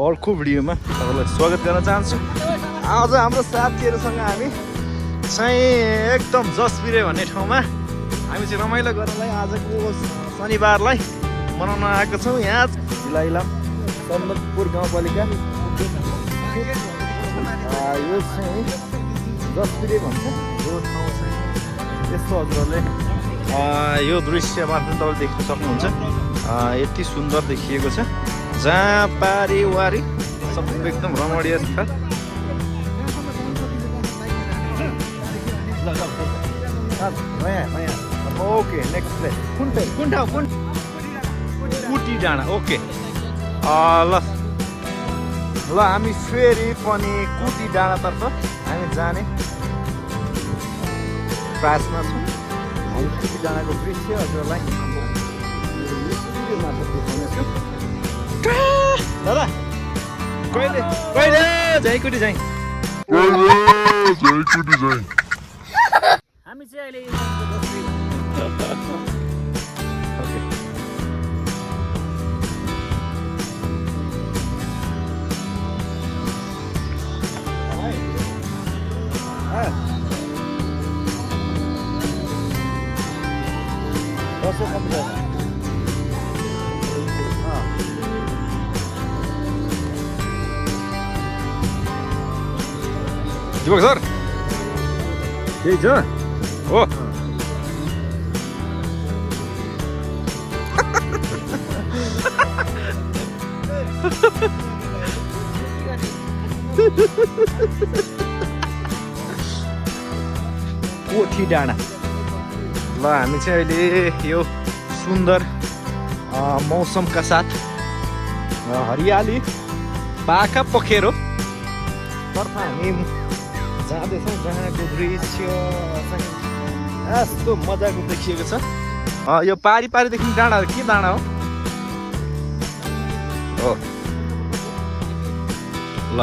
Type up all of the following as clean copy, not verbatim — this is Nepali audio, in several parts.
अर्को भिडियोमा तपाईँलाई स्वागत गर्न चाहन्छु। आज हाम्रो साथीहरूसँग हामी चाहिँ एकदम जसपिरे भन्ने ठाउँमा हामी चाहिँ रमाइलो गर्नलाई आजको शनिबारलाई मनाउन आएको छौँ। यहाँ इलाम सन्दकपुर गाउँपालिका यो चाहिँ जसपिरे भन्छ यो ठाउँ चाहिँ। यस्तो हजुरहरूले यो दृश्य मार्फत तपाईँले देख्न सक्नुहुन्छ। यति सुन्दर देखिएको छ, जहाँ पारिवारी सबै एकदम रमणीय छ। ओके नेक्स्ट प्लेस कुन ठाउँ कुटी डाँडा। ओके ल हामी फेरि पनि कुटी डाँडातर्फ हामी जाने प्रयासमा छौँ। हामी कुटी डाँडाको दृश्य हजुरलाई दादा कहिले जाइ कुटी जाइ हामी चाहिँ अहिले दिपक सर केही छ हो? कोठी डाँडा। ल हामी चाहिँ अहिले यो सुन्दर मौसमका साथ हरियाली पाखा पखेरो तर्फ हामी जाँदैछौँ, जहाँको दृश्य चाहिँ यस्तो मजाको देखिएको छ। यो पारिदेखि डाँडा के डाँडा हो? ल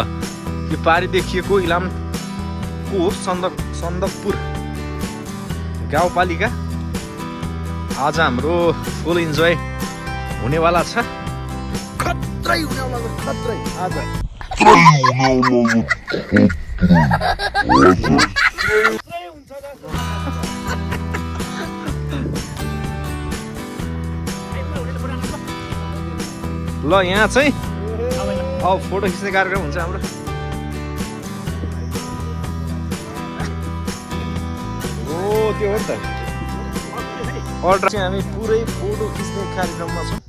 यो पारि देखिएको इलामको सन्दकपुर गाउँपालिका आज हाम्रो फुल इन्जोय हुनेवाला छ। खत्रै हुनेवाला छ, खत्रै आज। ल यहाँ चाहिँ अब फोटो खिच्ने कार्यक्रम हुन्छ हाम्रो। हो त्यो हो नि त। अर्डर चाहिँ हामी पुरै फोटो खिच्ने कार्यक्रममा छौँ।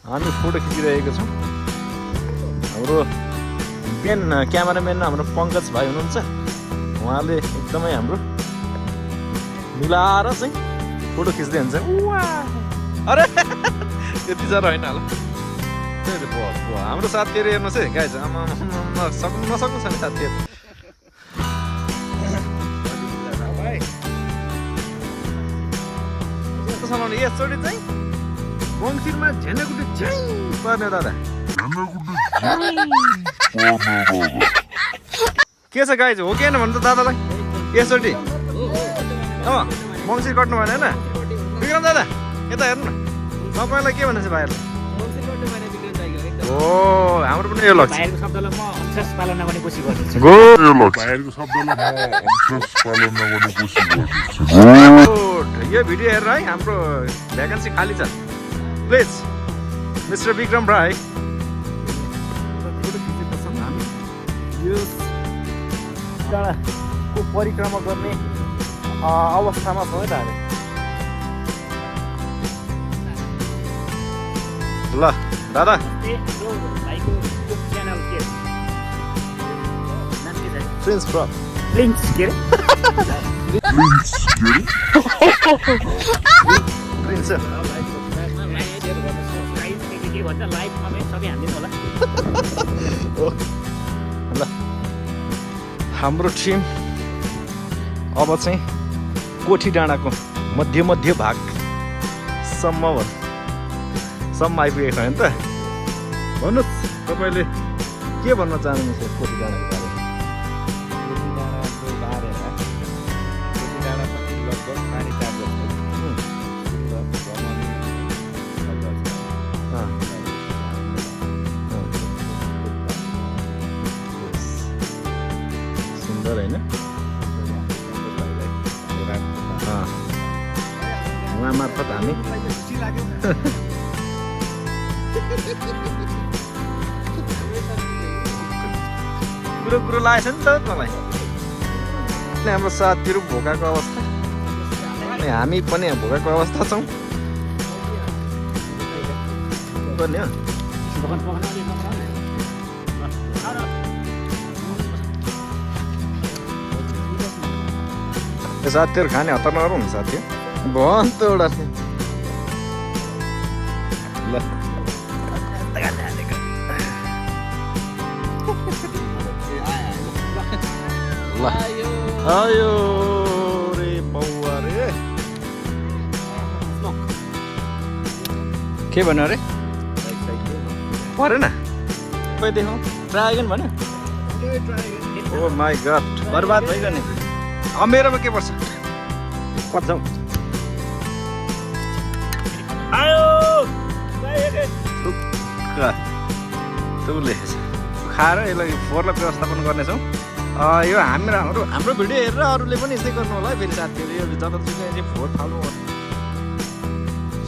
हामी फोटो खिचिरहेको छौँ। हाम्रो मेन क्यामेराम्यान हाम्रो पङ्कज भाइ हुनुहुन्छ। उहाँले एकदमै हाम्रो मिलाएर चाहिँ फोटो खिच्दै हुन्छ। अरे त्यति साह्रो होइन होला। हाम्रो साथीहरू हेर्नुहोस् है गाइज, नसक्नु छ नि साथीहरू। यसचोटि चाहिँ मङ्सिरमा झेन्डाकुटी झ्याङ पर्ने दादा के छ गाइज, हो कि होइन भन्नु त दादालाई यसचोटि? मङ्सिर कट्नु भएन होइन? विक्रम दादा यता हेर्नु न, तपाईँलाई के भन्दैछ भाइहरूले? हो हाम्रो पनि यो लक्ष्य। यो भिडियो हेरेर है हाम्रो भ्याकेन्सी खाली छ। Please mister Vikram Rai. हामी यो डाँडाको परिक्रमा गर्ने अवस्थामा छौँ है त हामी। ल दादा प्रिन्स ब्रो प्रिन्स के प्रिन्स ल हाम्रो टिम अब चाहिँ कोठी डाँडाको मध्य भागसम्म आइपुगेको छ नि त। भन्नुहोस् तपाईँले के भन्न चाहनुहुन्छ कोठी डाँडाको बारेमा? कोठी डाँडा पनि लगभग पानी चार जस्तो उहाँ मार्फत हामी कुरो लागेछ नि त मलाई हाम्रो साथीहरू भोकाको अवस्था अनि हामी पनि भोकाको अवस्था छौँ गर्ने हो साथीहरू खाने हतार नगरौँ नि साथी भन् त एउटा ल ल आयो रे बौवा रे के भन्यो अरे परेन खोइ देखाउँ ड्रागन भन्यो ओ माई गड बर्बाद भइगयो नि अब मेरोमा के पर्छ कति जाउँ आयो लेखेछ खाएर यसलाई फोहोरलाई व्यवस्थापन गर्नेछौँ यो हाम्रो भिडियो हेरेर अरूले पनि यस्तै गर्नु होला है फेरि साथीहरू यो जतासुकै चाहिँ फोहोर फाल्नु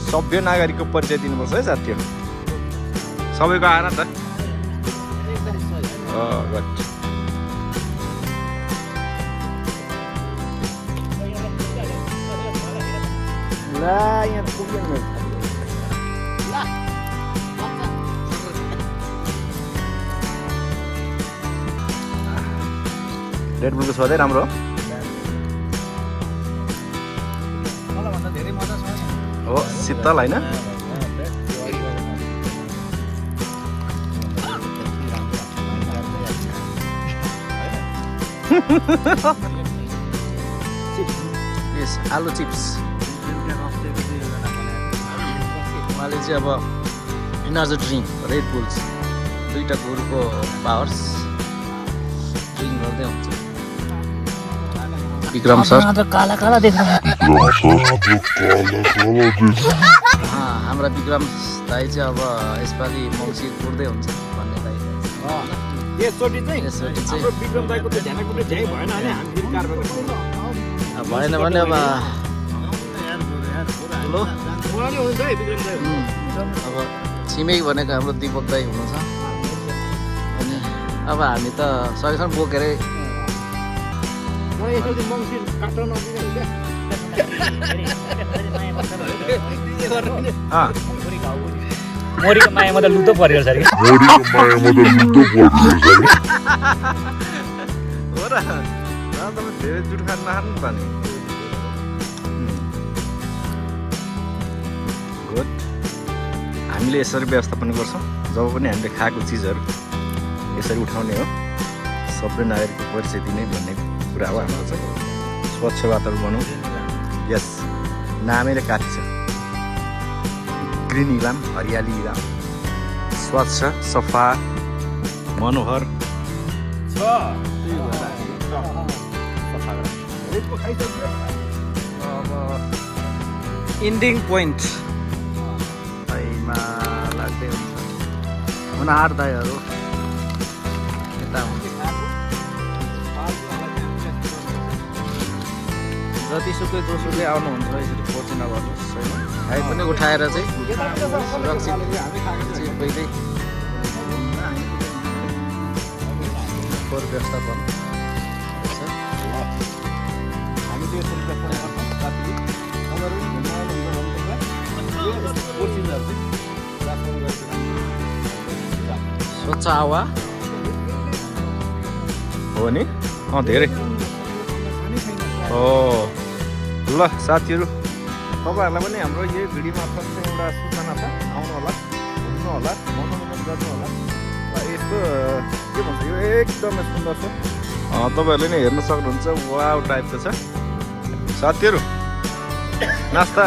सभ्य नागरिकको परिचय दिनुपर्छ है साथीहरू सबैको आएर त गट ला यहाँ पुग्दैन रेड बुलको स्वादै राम्रो हो शीतल होइन आलु चिप्स उहाँले चाहिँ अब इनर्जी ड्रिङ्क रेड बुल्स दुईवटा गुरुको पावर्स ड्रिङ्क गर्दै हुन्छ विक्रम सर काला काला देख्नु हाम्रा विक्रम दाई चाहिँ अब यसपालि मौसी कुर्दै हुन्छ भन्ने दाई यसचोटि चाहिँ हाम्रो विक्रम दाइको त ध्यान कुनै झ्याइ भएन भने हामी फेरि कारबार भएन भने अब ठुलो हुन्छ है विक्रम दाइ अब छिमेकी भनेको हाम्रो दिपक दाई हुनुहुन्छ अनि अब हामी त सकेसम्म बोकेर मोरीको मायामा त लुतो परेको छ हो र तपाईँ धेरै जुट खान नखानु त नि गुड हामीले यसरी व्यवस्थापन गर्छौँ जब पनि हामीले खाएको चिजहरू यसरी उठाउने हो सबै नागरिकको परिचय दिने भन्ने कुरा हो हाम्रो चाहिँ स्वच्छ वातावरण बनाऊ यस नामै र काफी छ ग्रिन इलाम हरियाली इलाम स्वच्छ सफा मनोहर अब इन्डिङ पोइन्ट लाग्दै हुन्छ हुनहार दाईहरू यता हुन्छ जतिसुकै जोसुकै आउनुहुन्छ यसरी फोर्स नगर्नुहोस् होइन खाइ पनि उठाएर चाहिँ सुरक्षित चाहिँ पहिल्यै फोहोर व्यवस्थापन स्वच्छ हावा हो नि धेरै हो ल साथीहरू तपाईँहरूलाई पनि हाम्रो यही भिडियो मार्फत चाहिँ एउटा सूचना छ आउनु होला घुम्नु होला मनोरञ्जन गर्नु होला र यस्तो के भन्छ यो एकदमै सुन्दर छ तपाईँहरूले नै हेर्न सक्नुहुन्छ वाउ टाइपको छ साथीहरू नास्ता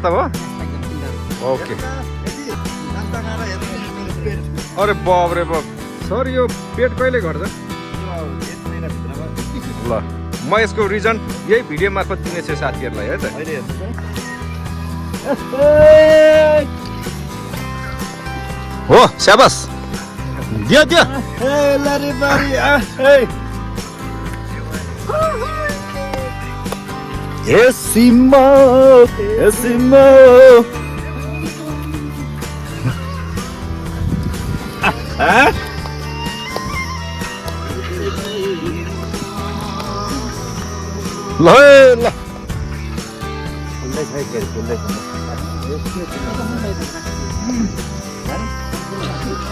भयो ओके अरे बाब रे बाब सर यो पेट कहिले घट्छ ल म यसको रिजन यही भिडियो मार्फत दिनेछु साथीहरूलाई है त हो स्याबास दियो सिम्मा ए सिम्मा ल ल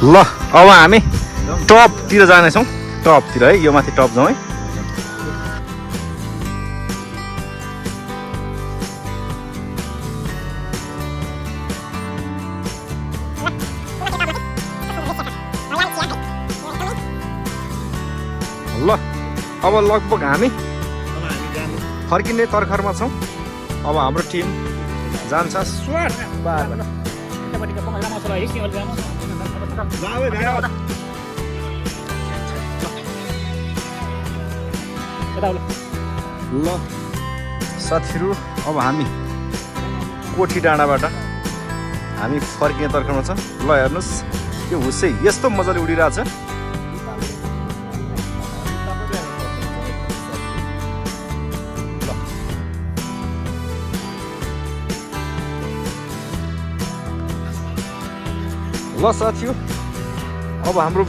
ल अब हामी टपतिर जानेछौँ टपतिर है यो माथि टप जाउँ है ल अब लगभग हामी फर्किने तर्खरमा छौँ अब हाम्रो टिम जान्छ स्वाट ल साथीहरू अब हामी कोठी डाँडाबाट हामी फर्किने तर्खरमा छ ल हेर्नुहोस् यो हुसै यस्तो मजाले उडिरहेछ ल साथीहरू अब हाम्रो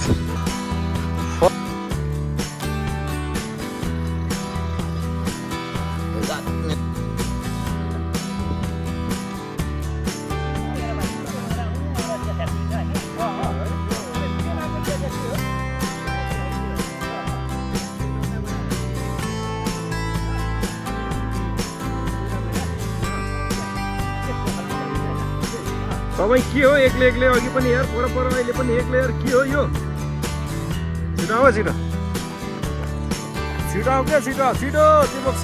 तपाईँ के हो एक्लै एक्लै अघि पनि यार पर अहिले पनि एक्लै यार के हो यो छिटो आऊ छिटो छिटो आऊ क्या छिटो छिटो त्यो बक्स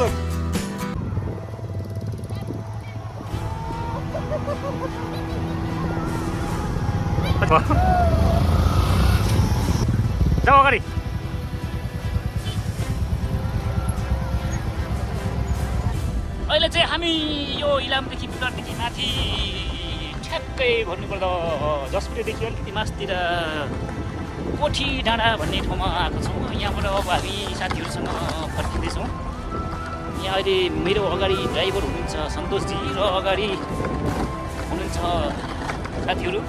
जाऊ अगाडि अहिले चाहिँ हामी यो इलामदेखि बिराटदेखि माथि ठ्याक्कै भन्नुपर्दा जसपुरदेखि अलिकति मासतिर कोठी डाँडा भन्ने ठाउँमा आएको छौँ यहाँबाट अब हामी साथीहरूसँग फर्किँदैछौँ यहाँ अहिले मेरो अगाडि ड्राइभर हुनुहुन्छ सन्तोषजी र अगाडि हुनुहुन्छ साथीहरू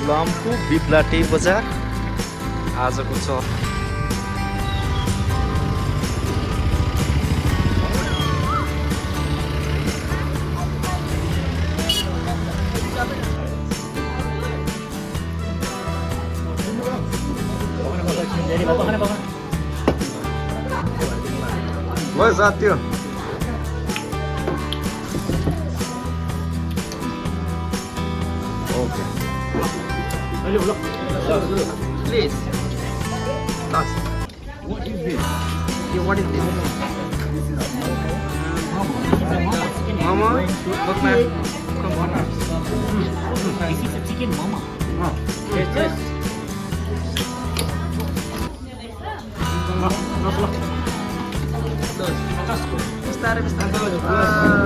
लम्फू बिप्लाटे बजार आजको छ भयो साथी okay Please. Last. What is this? Yeah, what is this? Mama. Look, man. Come on. This is a chicken mama. Yes, yes. Bistar.